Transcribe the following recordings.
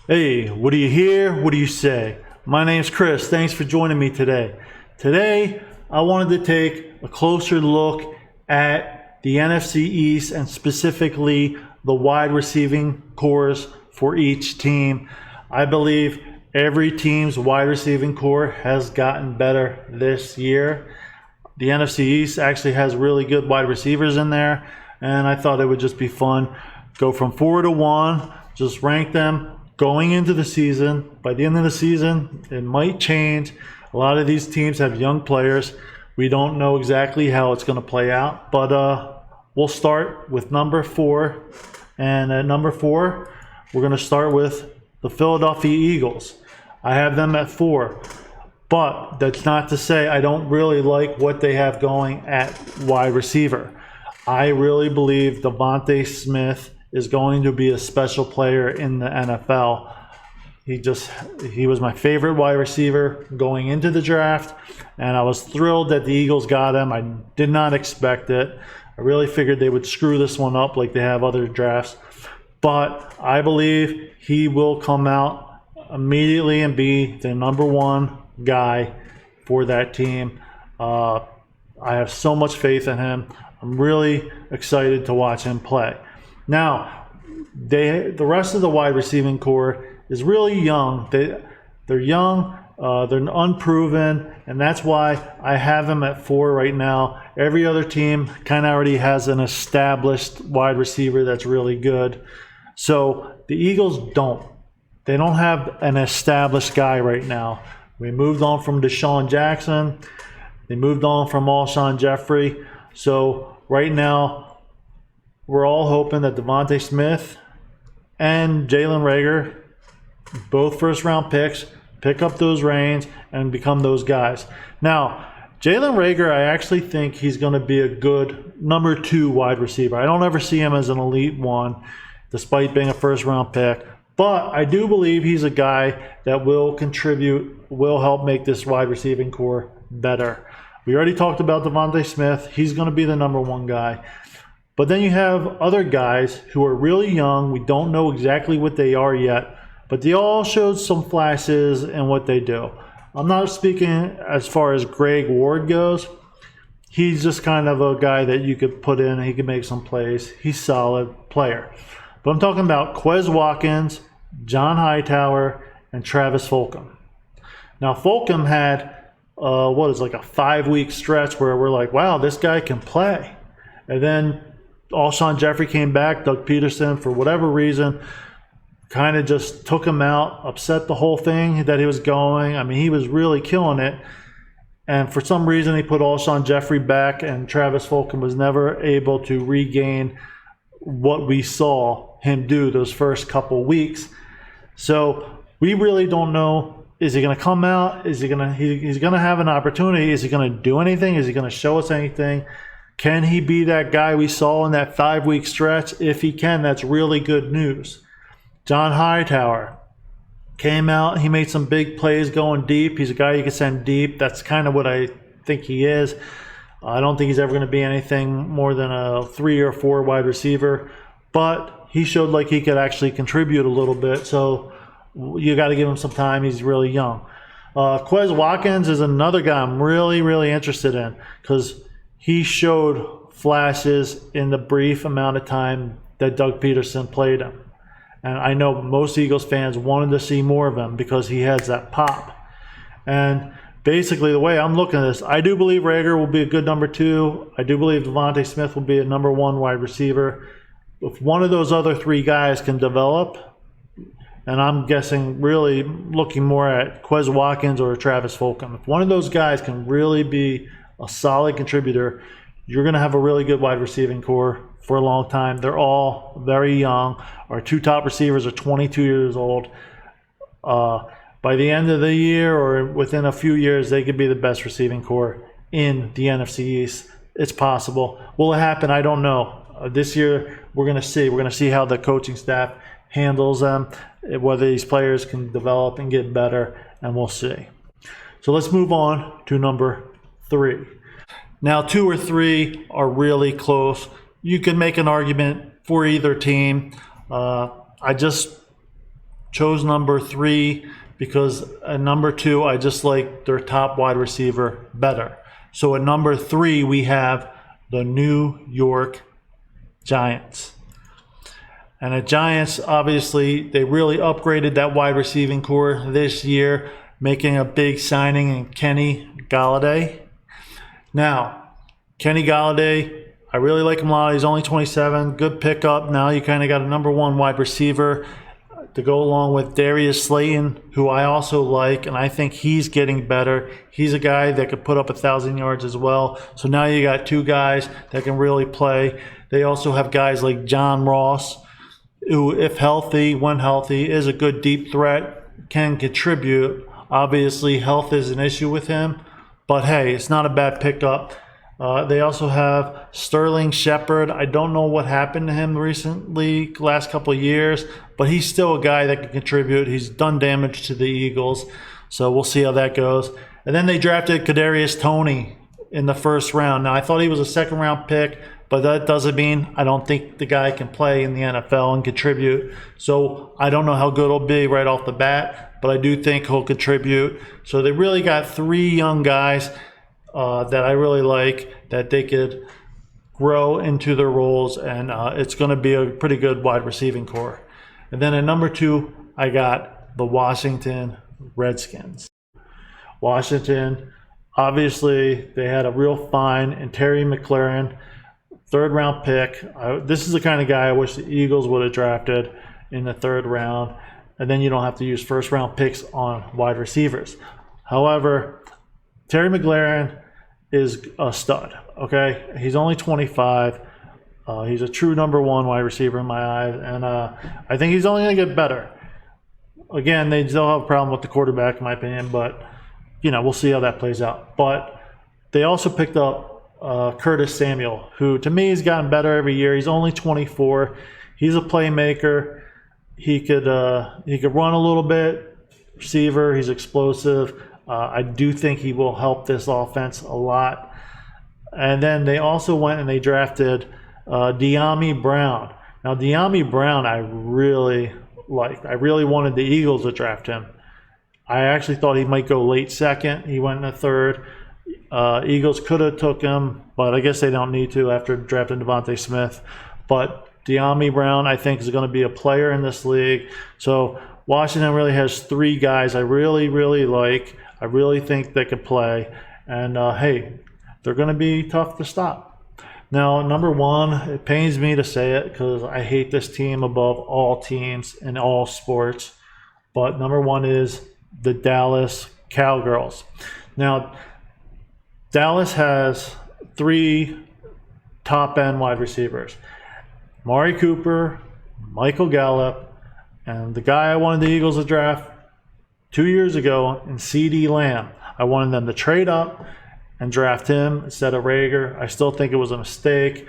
Hey, what do you hear? What do you say? My name's Chris. Thanks for joining me today. Today, I wanted to take a closer look at the NFC East and specifically the wide receiving cores for each team. I believe every team's wide receiving core has gotten better this year. The NFC East actually has really good wide receivers in there, and I thought it would just be fun. Go from 4 to 1, just rank them going into the season. By the end of the season, it might change. A lot of these teams have young players. We don't know exactly how it's going to play out, but we'll start with number 4. And at number 4, we're going to start with the Philadelphia Eagles. I have them at 4. But that's not to say I don't really like what they have going at wide receiver. I really believe Devontae Smith is going to be a special player in the NFL. He was my favorite wide receiver going into the draft, and I was thrilled that the Eagles got him. I did not expect it. I really figured they would screw this one up like they have other drafts. But I believe he will come out immediately and be the number 1 guy for that team. I have so much faith in him. I'm really excited to watch him play. Now, the rest of the wide receiving core is really young. They're young, they're unproven, and that's why I have them at 4 right now. Every other team kind of already has an established wide receiver that's really good. So the Eagles don't. They don't have an established guy right now. We moved on from Deshaun Jackson. They moved on from Alshon Jeffrey. So right now, we're all hoping that Devontae Smith and Jalen Reagor, both first-round picks, pick up those reins and become those guys. Now, Jalen Reagor, I actually think he's going to be a good number 2 wide receiver. I don't ever see him as an elite 1, despite being a first-round pick. But I do believe he's a guy that will contribute, will help make this wide receiving core better. We already talked about Devontae Smith. He's going to be the number 1 guy. But then you have other guys who are really young. We don't know exactly what they are yet, but they all showed some flashes in what they do. I'm not speaking as far as Greg Ward goes. He's just kind of a guy that you could put in and he could make some plays. He's a solid player. But I'm talking about Quez Watkins, John Hightower, and Travis Fulgham. Now, Fulgham had, like a 5-week stretch where we're like, wow, this guy can play. And then Alshon Jeffrey came back. Doug Peterson, for whatever reason, kind of just took him out, upset the whole thing that he was going. I mean, he was really killing it. And for some reason, he put Alshon Jeffrey back, and Travis Fulgham was never able to regain what we saw him do those first couple weeks. So we really don't know, is he going to come out? Is he going to he's going to have an opportunity? Is he going to do anything? Is he going to show us anything? Can he be that guy we saw in that 5-week stretch? If he can, that's really good news. John Hightower came out. He made some big plays going deep. He's a guy you can send deep. That's kind of what I think he is. I don't think he's ever going to be anything more than a 3 or 4 wide receiver, but he showed like he could actually contribute a little bit, so you got to give him some time. He's really young. Quez Watkins is another guy I'm really, really interested in because he showed flashes in the brief amount of time that Doug Peterson played him. And I know most Eagles fans wanted to see more of him because he has that pop. And basically, the way I'm looking at this, I do believe Reagor will be a good number 2. I do believe Devontae Smith will be a number 1 wide receiver. If one of those other 3 guys can develop, and I'm guessing really looking more at Quez Watkins or Travis Fulgham, if one of those guys can really be a solid contributor, you're going to have a really good wide receiving core for a long time. They're all very young. Our 2 top receivers are 22 years old. By the end of the year or within a few years, they could be the best receiving core in the NFC East. It's possible. Will it happen? I don't know. This year, we're going to see. We're going to see how the coaching staff handles them, whether these players can develop and get better, and we'll see. So let's move on to number 3. Now, 2 or 3 are really close. You can make an argument for either team. I just chose number 3 because at number 2, I just like their top wide receiver better. So at number 3, we have the New York Giants. And the Giants, obviously, they really upgraded that wide receiving core this year, making a big signing in Kenny Golladay. Now, Kenny Golladay, I really like him a lot. He's only 27, good pickup. Now you kind of got a number 1 wide receiver to go along with Darius Slayton, who I also like, and I think he's getting better. He's a guy that could put up 1,000 yards as well. So now you got 2 guys that can really play. They also have guys like John Ross, who, if healthy, when healthy, is a good deep threat, can contribute. Obviously, health is an issue with him, but hey, it's not a bad pickup. They also have Sterling Shepard. I don't know what happened to him recently, last couple of years, but he's still a guy that can contribute. He's done damage to the Eagles, so we'll see how that goes. And then they drafted Kadarius Toney in the first round. Now, I thought he was a second-round pick, but that doesn't mean I don't think the guy can play in the NFL and contribute. So I don't know how good he'll be right off the bat, but I do think he'll contribute. So they really got 3 young guys that I really like, that they could grow into their roles, and it's going to be a pretty good wide receiving core. And then at number 2, I got the Washington Redskins. Washington, obviously, they had a real find in Terry McLaurin, 3rd-round pick. This is the kind of guy I wish the Eagles would have drafted in the 3rd round, and then you don't have to use 1st-round picks on wide receivers. However, Terry McLaurin is a stud, okay? He's only 25. He's a true number 1 wide receiver in my eyes, and I think he's only going to get better. Again, they still have a problem with the quarterback, in my opinion, but, we'll see how that plays out. But they also picked up Curtis Samuel, who to me has gotten better every year. He's only 24. He's a playmaker. He could run a little bit, receiver. He's explosive. I do think he will help this offense a lot. And then they also went and they drafted De'Ami Brown. Now, De'Ami Brown I really liked. I really wanted the Eagles to draft him. I actually thought he might go late 2nd. He went in the 3rd. Eagles could have took him, but I guess they don't need to after drafting Devontae Smith. But De'Ami Brown, I think, is going to be a player in this league. So Washington really has 3 guys I really, really like. I really think they could play. And, hey, they're going to be tough to stop. Now, number 1, it pains me to say it because I hate this team above all teams in all sports. But number 1 is the Dallas Cowgirls. Now, Dallas has 3 top-end wide receivers. Amari Cooper, Michael Gallup, and the guy I wanted the Eagles to draft 2 years ago in CeeDee Lamb. I wanted them to trade up and draft him instead of Rager. I still think it was a mistake.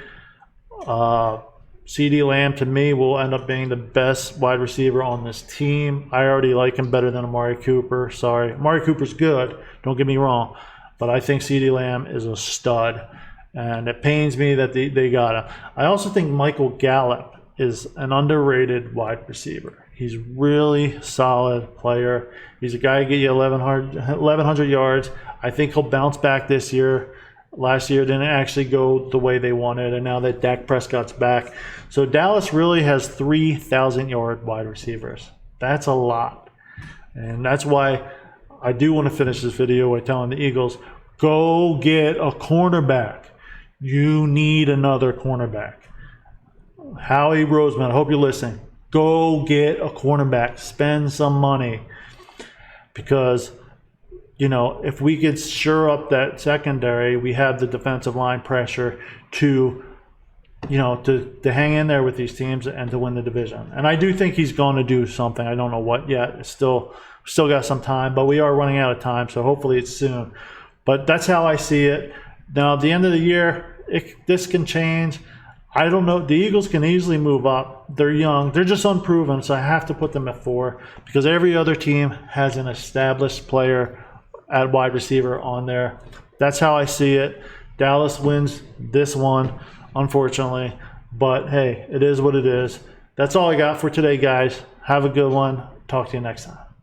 CeeDee Lamb, to me, will end up being the best wide receiver on this team. I already like him better than Amari Cooper. Sorry. Amari Cooper's good. Don't get me wrong. But I think CeeDee Lamb is a stud. And it pains me that they got him. I also think Michael Gallup is an underrated wide receiver. He's really solid player. He's a guy who get you 1,100 yards. I think he'll bounce back this year. Last year didn't actually go the way they wanted, and now that Dak Prescott's back. So Dallas really has 3,000-yard wide receivers. That's a lot. And that's why I do want to finish this video by telling the Eagles, go get a cornerback. You need another cornerback. Howie Roseman, I hope you're listening. Go get a cornerback. Spend some money. Because, if we could shore up that secondary, we have the defensive line pressure to hang in there with these teams and to win the division. And I do think he's going to do something. I don't know what yet. It's still got some time, but we are running out of time, so hopefully it's soon. But that's how I see it. Now, at the end of the year, this can change. I don't know. The Eagles can easily move up. They're young. They're just unproven, so I have to put them at 4 because every other team has an established player at wide receiver on there. That's how I see it. Dallas wins this one, unfortunately. But, hey, it is what it is. That's all I got for today, guys. Have a good one. Talk to you next time.